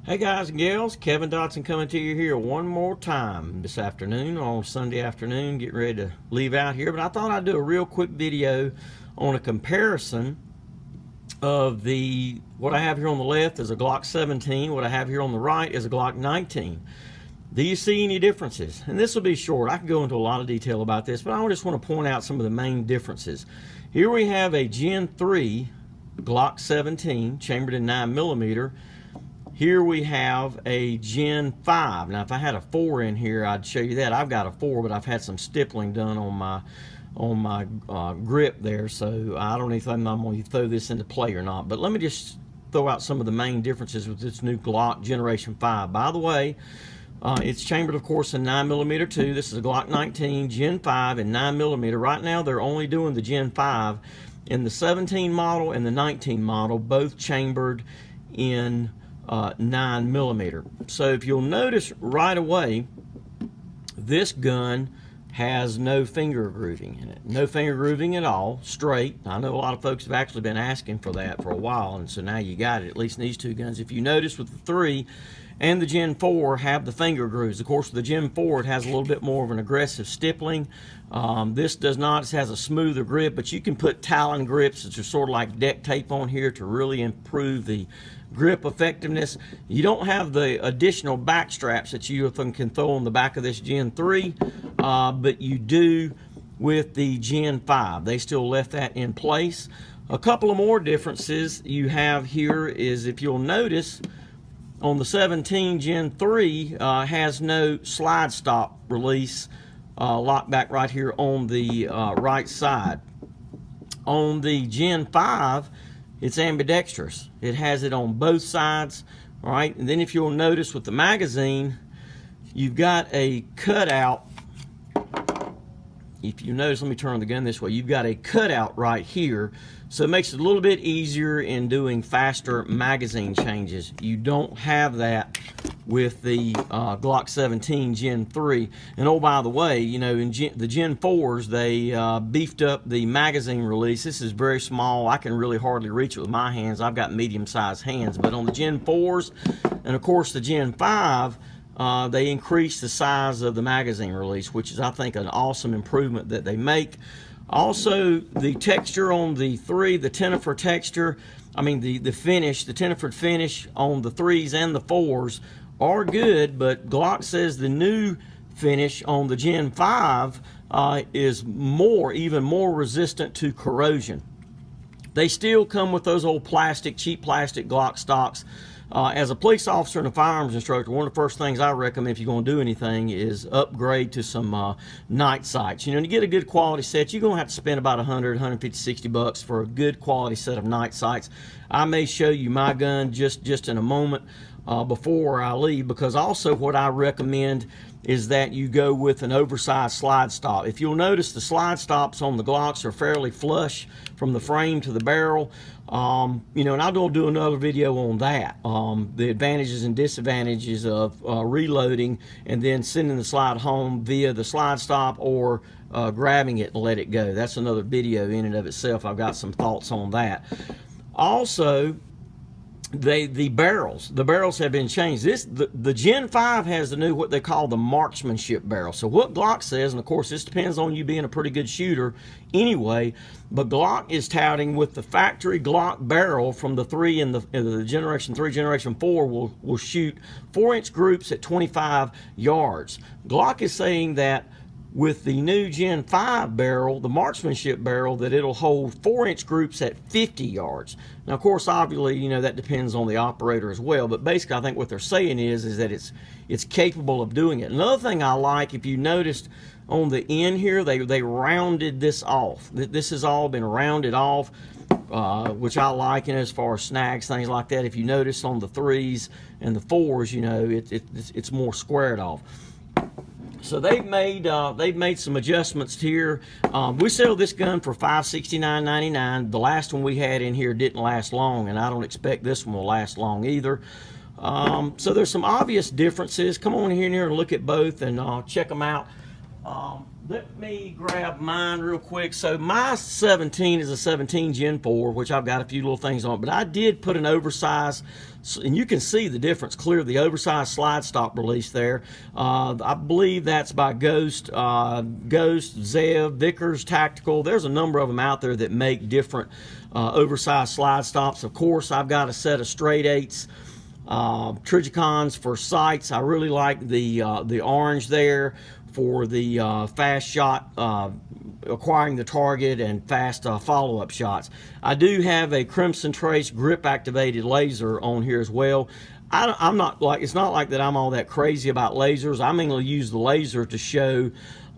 Hey guys and gals, Kevin Dotson coming to you here one more time this afternoon on Sunday afternoon, getting ready to leave out here. But I thought I'd do a real quick video on a comparison of what I have here on the left is a Glock 17, what I have here on the right is a Glock 19. Do you see any differences? And this will be short. I can go into a lot of detail about this, but I just want to point out some of the main differences. Here we have a Gen 3 Glock 17 chambered in 9mm. Here we have a Gen 5. Now, if I had a 4 in here, I'd show you that. I've got a 4, but I've had some stippling done on my grip there, so I don't know if I'm going to throw this into play or not. But let me just throw out some of the main differences with this new Glock Generation 5. By the way, it's chambered, of course, in 9mm too. This is a Glock 19 Gen 5 in 9mm. Right now, they're only doing the Gen 5 in the 17 model and the 19 model, both chambered in 9mm. So if you'll notice right away, this gun has no finger grooving in it. No finger grooving at all, straight. I know a lot of folks have actually been asking for that for a while, and so now you got it, at least in these two guns. If you notice with the 3 and the Gen 4 have the finger grooves. Of course, with the Gen 4, it has a little bit more of an aggressive stippling. This does not. It has a smoother grip, but you can put Talon grips, which are sort of like deck tape on here, to really improve the grip effectiveness. You don't have the additional back straps that you can throw on the back of this Gen 3, but you do with the Gen 5. They still left that in place. A couple of more differences you have here is, if you'll notice, on the 17 Gen 3 has no slide stop release lock back right here on the right side. On the Gen 5, it's ambidextrous. It has it on both sides, all right? And then if you'll notice with the magazine, you've got a cutout. If you notice, let me turn the gun this way. You've got a cutout right here, so it makes it a little bit easier in doing faster magazine changes. You don't have that with the Glock 17 Gen 3. And oh, by the way, you know, in the Gen 4s, they beefed up the magazine release. This is very small. I can really hardly reach it with my hands. I've got medium-sized hands. But on the Gen 4s, and of course the Gen 5, they increased the size of the magazine release, which is, I think, an awesome improvement that they make. Also, the texture on the 3, the Tenifer texture, the finish, the Tenifer finish on the 3s and the 4s are good, but Glock says the new finish on the Gen 5 is even more resistant to corrosion. They still come with those old cheap plastic Glock stocks. As a police officer and a firearms instructor, one of the first things I recommend if you're going to do anything is upgrade to some night sights. You know, to get a good quality set, you're going to have to spend about 100, 150, 60 bucks for a good quality set of night sights. I may show you my gun just in a moment before I leave, because also what I recommend is that you go with an oversized slide stop. If you'll notice, the slide stops on the Glocks are fairly flush from the frame to the barrel. You know, and I'll do another video on that, the advantages and disadvantages of reloading and then sending the slide home via the slide stop, or grabbing it and let it go. That's another video in and of itself. I've got some thoughts on that. Also, the barrels have been changed. The Gen 5 has the new, what they call the marksmanship barrel. So what Glock says, and of course this depends on you being a pretty good shooter anyway, but Glock is touting with the factory Glock barrel from the 3 and the Generation 3, Generation 4 will shoot 4-inch groups at 25 yards. Glock is saying that with the new Gen 5 barrel, the marksmanship barrel, that it'll hold 4-inch groups at 50 yards. Now, of course, obviously, you know, that depends on the operator as well, but basically I think what they're saying is that it's capable of doing it. Another thing I like, if you noticed on the end here, they rounded this off. This has all been rounded off, which I like, and as far as snags, things like that. If you notice on the 3s and the 4s, you know, it's more squared off. So they've made some adjustments here. We sell this gun for $569.99. The last one we had in here didn't last long, and I don't expect this one will last long either. So there's some obvious differences. Come on in here and look at both and check them out. let me grab mine real quick. So my 17 is a 17 Gen 4, which I've got a few little things on, but I did put an oversized, and you can see the difference clear, the oversized slide stop release there. I believe that's by Ghost, Zev, Vickers, Tactical. There's a number of them out there that make different oversized slide stops. Of course, I've got a set of straight 8s. Trigicons for sights. I really like the orange there for the fast shot, acquiring the target, and fast follow-up shots. I do have a Crimson Trace grip activated laser on here as well. I'm not like, it's not like that I'm all that crazy about lasers. I'm going to use the laser to show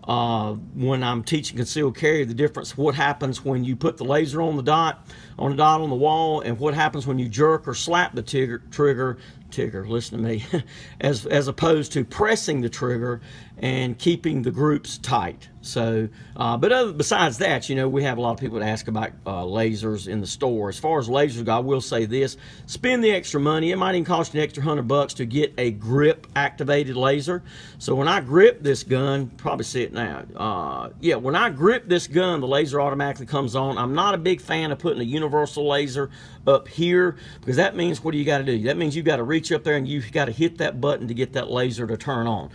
when I'm teaching concealed carry the difference, what happens when you put the laser on the dot on the wall, and what happens when you jerk or slap the trigger, listen to me, as opposed to pressing the trigger and keeping the groups tight. So, besides that, you know, we have a lot of people that ask about lasers in the store. As far as lasers go, I will say this: spend the extra money. It might even cost you an extra $100 to get a grip activated laser. So when I grip this gun, probably see it now. Yeah, when I grip this gun, the laser automatically comes on. I'm not a big fan of putting a universal laser up here, because that means, what do you got to do? That means you've got to reach up there and you've got to hit that button to get that laser to turn on.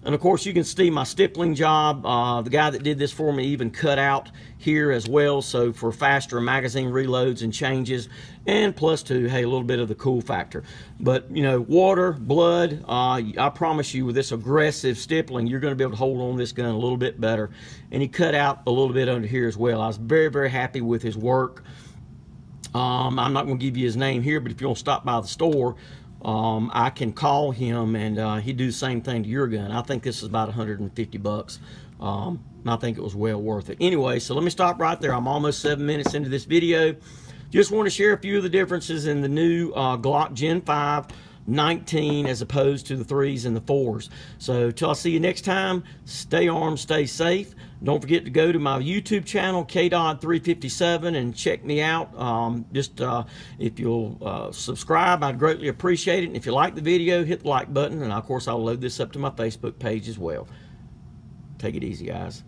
And of course, you can see my stippling job. The guy that did this for me even cut out here as well, so for faster magazine reloads and changes, and plus too, hey, a little bit of the cool factor. But you know, water, blood, I promise you, with this aggressive stippling, you're going to be able to hold on this gun a little bit better. And he cut out a little bit under here as well. I was very, very happy with his work. I'm not going to give you his name here, but if you want to stop by the store, I can call him, and he'd do the same thing to your gun. I think this is about $150. I think it was well worth it. Anyway, so let me stop right there. I'm almost 7 minutes into this video. Just want to share a few of the differences in the new Glock Gen 5 19 as opposed to the 3s and the 4s. So till I see you next time, stay armed, stay safe. Don't forget to go to my YouTube channel, KDOD357, and check me out. If you'll subscribe, I'd greatly appreciate it. And if you like the video, hit the like button, and of course I'll load this up to my Facebook page as well. Take it easy, guys.